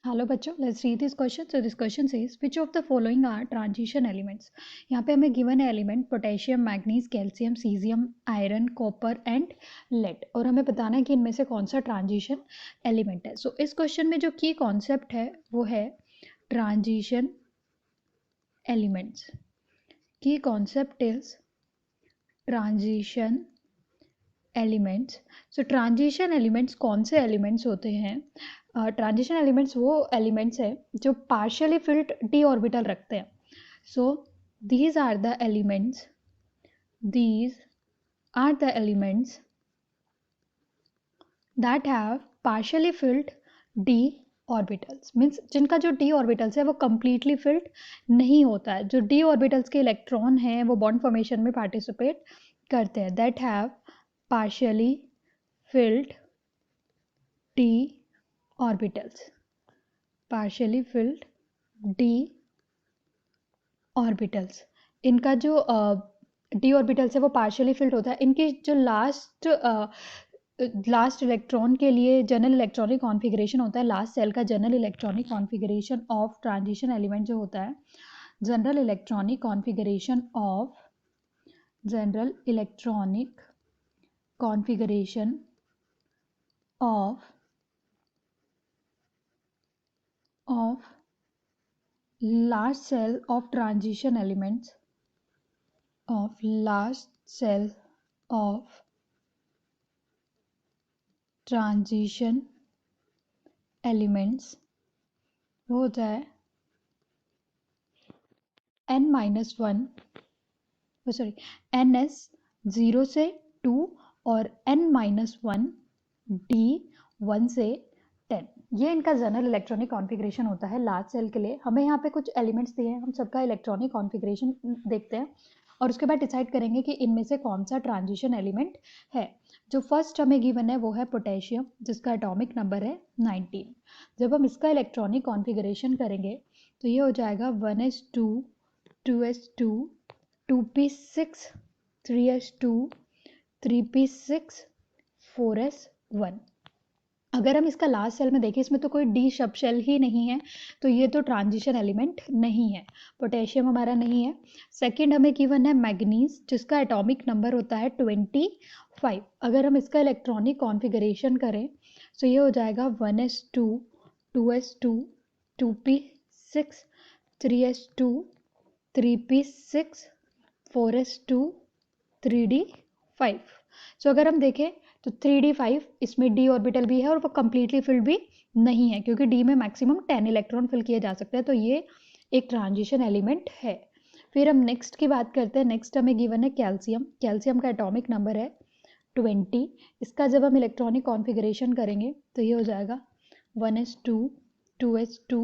Hello बच्चों, let's read this question. So this question says which of the following are transition elements. यहाँ पे हमें given है element potassium, manganese, calcium, caesium, iron, copper and lead, और हमें बताना है कि इनमें से कौन सा ट्रांजिशन एलिमेंट है. सो इस क्वेश्चन में जो की कॉन्सेप्ट है वो है ट्रांजिशन एलिमेंट्स. की concept is transition elements. So transition elements कौन से एलिमेंट्स होते हैं? ट्रांजिशन एलिमेंट्स वो एलिमेंट्स है जो पार्शियली फिल्ड डी ऑर्बिटल रखते हैं. So these are the elements that have partially filled D orbitals. Means जिनका जो डी ऑर्बिटल्स है वो कंप्लीटली फिल्ड नहीं होता है. जो डी ऑर्बिटल्स के इलेक्ट्रॉन हैं वो बॉन्ड फॉर्मेशन में पार्टिसिपेट करते हैं. That have partially filled d orbitals. partially filled d orbitals. इनका जो d orbitals है वो partially filled होता है. इनकी जो लास्ट इलेक्ट्रॉन के लिए जनरल इलेक्ट्रॉनिक कॉन्फ़िगरेशन होता है. लास्ट सेल का general electronic configuration of transition element जो होता है, general electronic configuration of last cell of transition elements वो होता है NS 0 से 2 और N-1 D1 से 10. ये इनका जनरल इलेक्ट्रॉनिक कॉन्फ़िगरेशन होता है लास्ट सेल के लिए. हमें यहाँ पे कुछ एलिमेंट्स दिए हैं, हम सबका इलेक्ट्रॉनिक कॉन्फ़िगरेशन देखते हैं और उसके बाद डिसाइड करेंगे कि इनमें से कौन सा ट्रांजिशन एलिमेंट है. जो फर्स्ट हमें गिवन है वो है पोटेशियम, जिसका एटॉमिक नंबर है 19. जब हम इसका इलेक्ट्रॉनिक कॉन्फ़िगरेशन करेंगे तो ये हो जाएगा 1s2 2s2 2p6 3s2 3p6 4s1. अगर हम इसका लास्ट सेल में देखें, इसमें तो कोई डी सब शेल ही नहीं है, तो ये तो ट्रांजिशन एलिमेंट नहीं है. पोटेशियम हमारा नहीं है. सेकंड हमें गिवन है मैग्नीज, जिसका एटॉमिक नंबर होता है 25. अगर हम इसका इलेक्ट्रॉनिक कॉन्फ़िगरेशन करें तो ये हो जाएगा 1s2 2s2 2p6 3s2 3p6 4s2 3d5. सो अगर हम देखें तो 3d5 इसमें d ऑर्बिटल भी है और वो कंप्लीटली फिल्ड भी नहीं है, क्योंकि d में मैक्सिमम 10 इलेक्ट्रॉन फिल किए जा सकते हैं. तो ये एक ट्रांजिशन एलिमेंट है. फिर हम नेक्स्ट की बात करते हैं. नेक्स्ट हमें गिवन है कैल्शियम. कैल्शियम का एटॉमिक नंबर है 20. इसका जब हम इलेक्ट्रॉनिक कॉन्फ़िगरेशन करेंगे तो ये हो जाएगा 1s2 2s2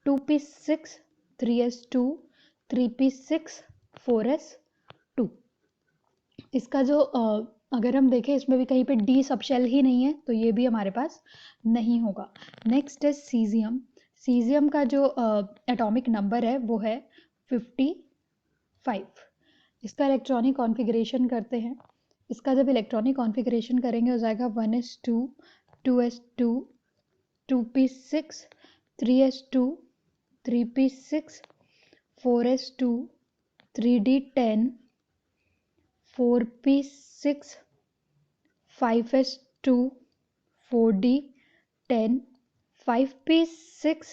2p6 3s2 3p6 4s2. इसका जो अगर हम देखें, इसमें भी कहीं पे डी सब शेल ही नहीं है, तो ये भी हमारे पास नहीं होगा. नेक्स्ट है सीजियम. सीजियम का जो एटॉमिक नंबर है वो है 55. इसका इलेक्ट्रॉनिक कॉन्फ़िगरेशन करते हैं. इसका जब इलेक्ट्रॉनिक कॉन्फ़िगरेशन करेंगे हो जाएगा 1s2 2s2 2p6 3s2 3p6 4s2 3d10 4p6 5s2 4d10 5p6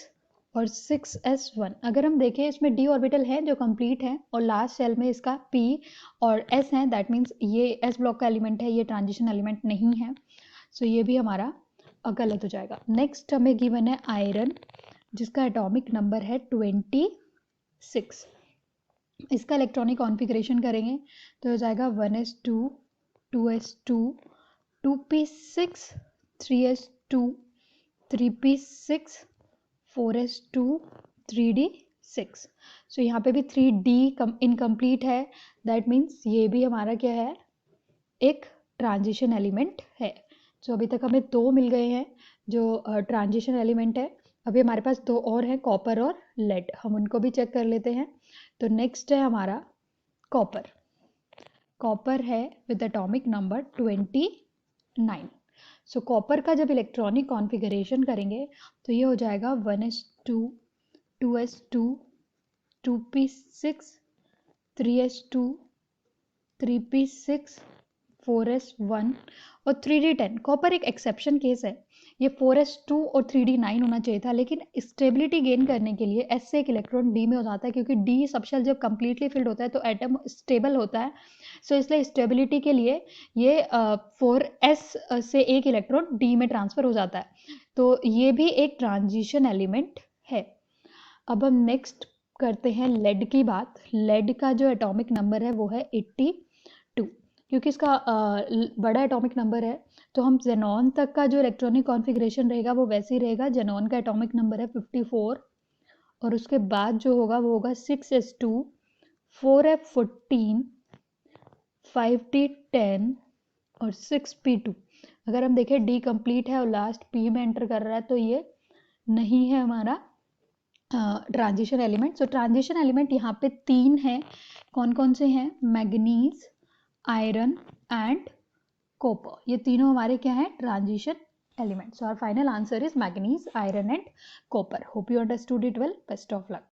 और 6s1. अगर हम देखें, इसमें d ऑर्बिटल है जो कंप्लीट है और लास्ट सेल में इसका p और s है. दैट मीन्स ये s ब्लॉक का एलिमेंट है, ये ट्रांजिशन एलिमेंट नहीं है. सो ये भी हमारा गलत हो जाएगा. नेक्स्ट हमें गिवन है आयरन, जिसका एटॉमिक नंबर है 26. इसका इलेक्ट्रॉनिक कॉन्फ़िगरेशन करेंगे तो हो जाएगा 1s2 2s2 2p6 3s2 3p6 4s2 3d6. सो यहाँ पे भी 3d इनकम्प्लीट है. दैट मीन्स ये भी हमारा क्या है, एक ट्रांजिशन एलिमेंट है. सो अभी तक हमें 2 मिल गए हैं जो ट्रांजिशन एलिमेंट है. अभी हमारे पास 2 और हैं, कॉपर और लेड. हम उनको भी चेक कर लेते हैं. तो नेक्स्ट है हमारा कॉपर. कॉपर है with atomic number 29. So copper का जब इलेक्ट्रॉनिक कॉन्फ़िगरेशन करेंगे तो ये हो जाएगा 1s2, 2s2, 2p6, 3s2, 3p6, 4s1 और 3d10। कॉपर एक एक्सेप्शन केस है, ये 4s2 और 3d9 होना चाहिए था, लेकिन स्टेबिलिटी गेन करने के लिए S से एक इलेक्ट्रॉन D में हो जाता है, क्योंकि D सबशेल जब कंप्लीटली फिल्ड होता है तो एटम स्टेबल होता है। सो इसलिए स्टेबिलिटी के लिए ये 4s से एक इलेक्ट्रॉन D में ट्रांसफर हो जाता है, तो ये भी एक ट्रांजिशन एलिमेंट है। अब हम नेक्स्ट करते हैं लेड की बात। लेड का जो एटॉमिक नंबर है वो है 82। क्योंकि इसका बड़ा एटॉमिक नंबर है तो हम जेनॉन तक का जो इलेक्ट्रॉनिक कॉन्फ़िगरेशन रहेगा वो वैसे ही रहेगा। जेनॉन का एटॉमिक नंबर है 54 और उसके बाद जो होगा वो होगा 6s2, 4f14, 5d10 और 6p2। अगर हम देखें डी कंप्लीट है और लास्ट पी में एंटर कर रहा है तो ये नहीं है हमारा transition element. So transition element यहाँ पे 3 हैं। कौन कौन से हैं? Manganese, iron and copper. ये तीनों हमारे क्या हैं? Transition elements. और final answer is manganese, iron and copper. Hope you understood it well. Best of luck.